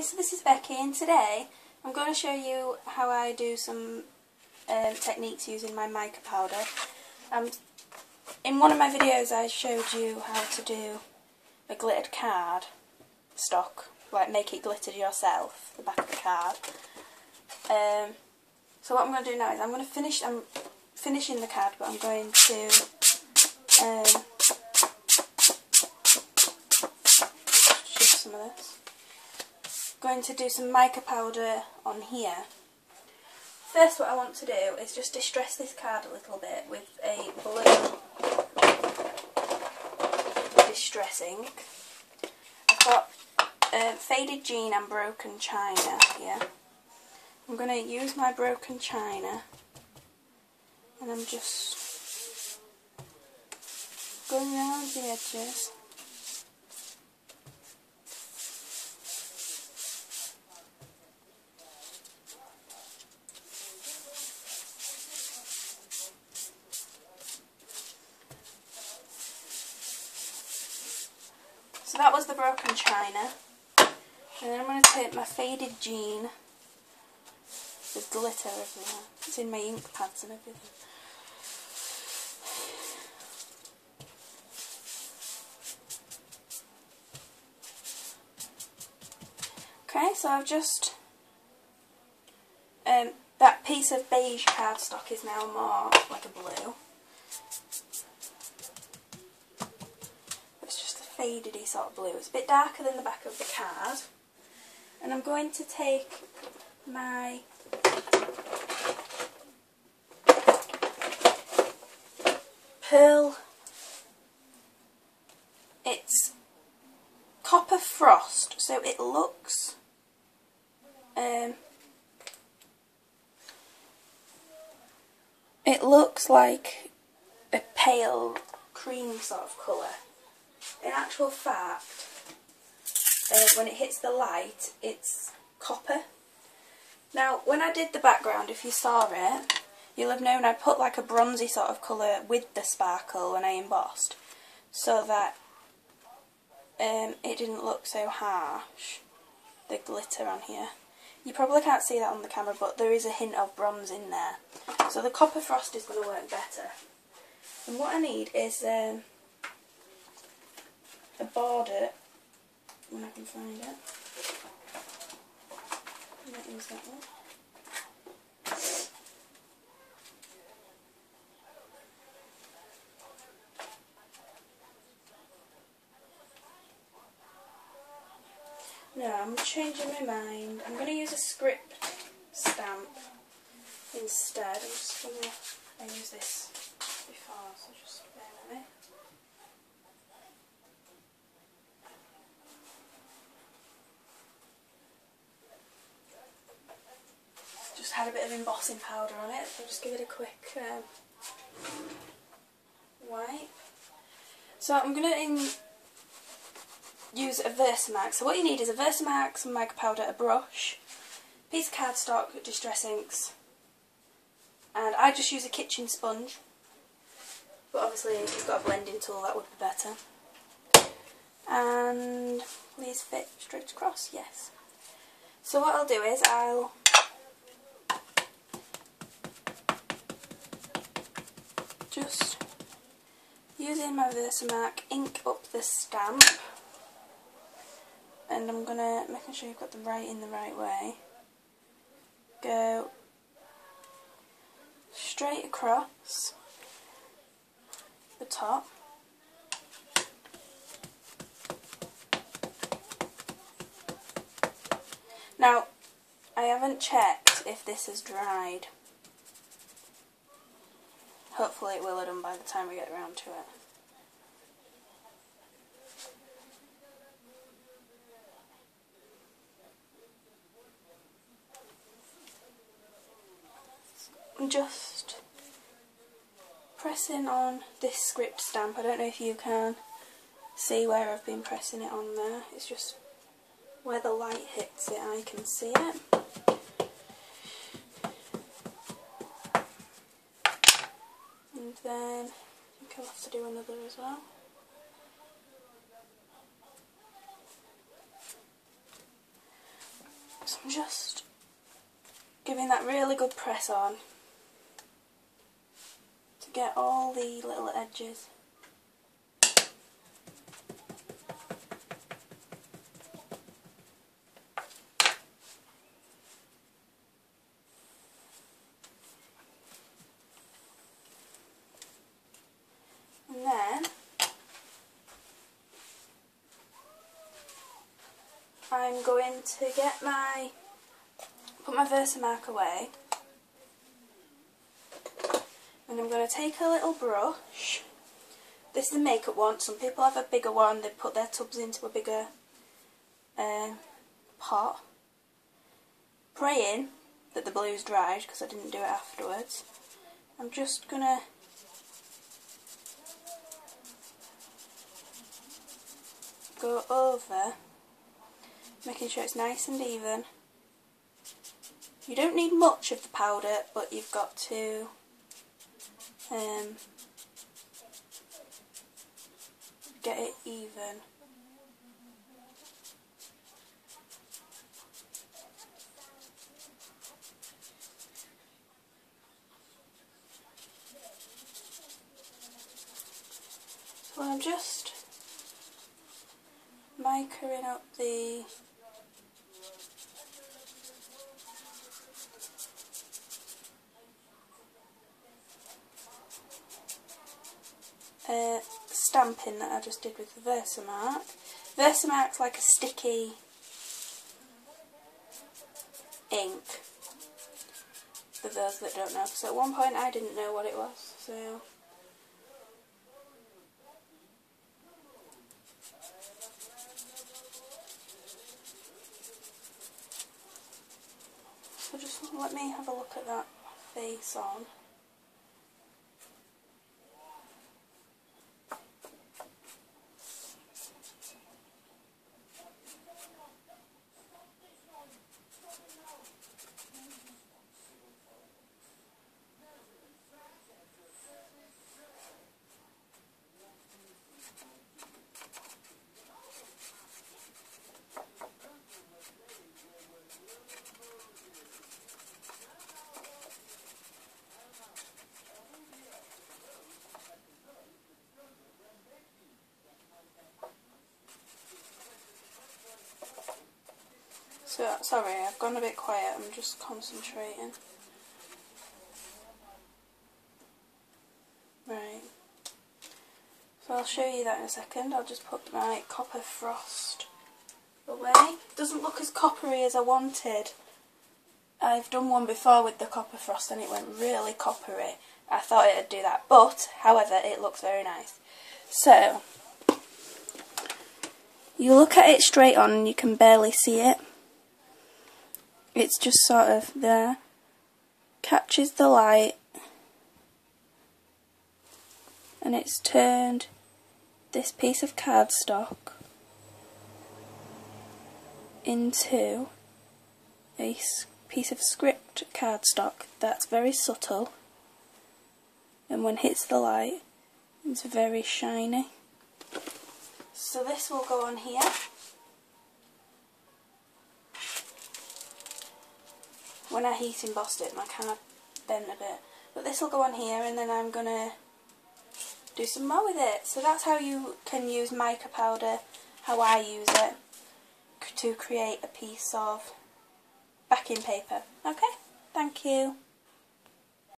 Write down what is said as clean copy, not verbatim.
so this is Becky, and today I'm going to show you how I do some techniques using my mica powder. In one of my videos I showed you how to do a glittered card stock, like make it glittered yourself, the back of the card. So what I'm going to do now is I'm finishing the card, but I'm going to shift some of this. Going to do some mica powder on here. First, what I want to do is just distress this card a little bit with a blue distress ink. I've got faded jean and broken china here. I'm going to use my broken china and I'm just going around the edges. So that was the broken china, and then I'm going to take my faded jean with glitter everywhere. It's in my ink pads and everything. Okay, so I've just that piece of beige cardstock is now more like a blue. Fadedy sort of blue. It's a bit darker than the back of the card, and I'm going to take my pearl, it's copper frost, so it looks like a pale cream sort of colour. In actual fact, when it hits the light, it's copper. Now, when I did the background, if you saw it, you'll have known I put like a bronzy sort of colour with the sparkle when I embossed, so that it didn't look so harsh, the glitter on here. You probably can't see that on the camera, but there is a hint of bronze in there. So the copper frost is going to work better. And what I need is a border, when I can find it. I might use that one. No, I'm changing my mind. I'm going to use a script stamp instead. I'm just going to, I used this before, so just bear with me. Just had a bit of embossing powder on it, so just give it a quick wipe. So I'm going to use a Versamark. So what you need is a Versamark, some mica powder, a brush, piece of cardstock, distress inks, and I just use a kitchen sponge, but obviously if you've got a blending tool that would be better. And please fit straight across, yes. So what I'll do is I'll just, using my Versamark, ink up the stamp, and I'm gonna, making sure you've got the right way, go straight across the top. Now, I haven't checked if this has dried. Hopefully it will have done by the time we get around to it. I'm just pressing on this script stamp. I don't know if you can see where I've been pressing it on there. It's just where the light hits it, I can see it. And then I think I'll have to do another as well. So I'm just giving that really good press on to get all the little edges. And then I'm going to put my Versamark away, and I'm going to take a little brush. This is a makeup one. Some people have a bigger one, they put their tubs into a bigger pot, praying that the blue's dried because I didn't do it afterwards. I'm just going to go over, making sure it's nice and even. You don't need much of the powder, but you've got to get it even. So I'm just micring up the stamping that I just did with the Versamark. Versamark's like a sticky ink, for those that don't know, because at one point I didn't know what it was, so just let me have a look at that face on. So, sorry, I've gone a bit quiet, I'm just concentrating. Right, so I'll show you that in a second. I'll just put my copper frost away. It doesn't look as coppery as I wanted. I've done one before with the copper frost and it went really coppery. I thought it'd do that, but, however, it looks very nice. So, you look at it straight on and you can barely see it. It's just sort of there, catches the light, and it's turned this piece of cardstock into a piece of script cardstock that's very subtle, and when it hits the light it's very shiny. So this will go on here. When I heat embossed it, my card bent a bit. But this will go on here, and then I'm going to do some more with it. So that's how you can use mica powder, how I use it, to create a piece of backing paper. Okay, thank you.